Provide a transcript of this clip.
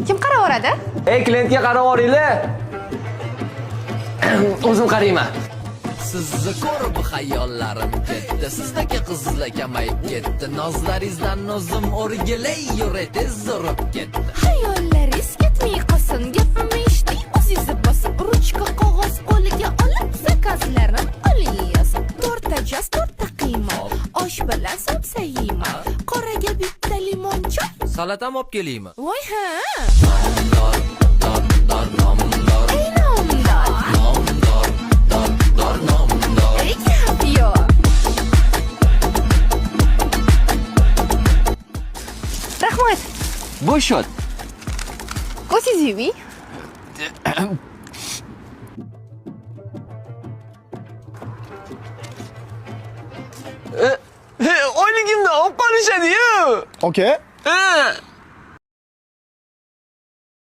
Kim qaraveradi? Ey, klientga qarab oringlar. O'zim qarayman. Sizni ko'rib xayollarim ketdi, sizdagi qizlar kamayib ketdi, nozlaringizdan o'zim o'rgilay yurib tez urib ketdi. Hayollaringiz ketmay qolsin, gapimni eshiting, o'zingiz bosib, ruchka qog'oz qo'liga olib, zakazlarni oling yozib. To'rtta jaz, to'rtta qiyma, osh bilan sabza yeyman, qoraga bitta limon choy. Salatam olib kelaymi? Voy ha! Nomdor, nomdor. Ey nomdor! Nomdor. Ey kapyo! Rahmat. Bu shot. O'zingiz yuving. Oyligimni olib qolishadi-yu. Okay.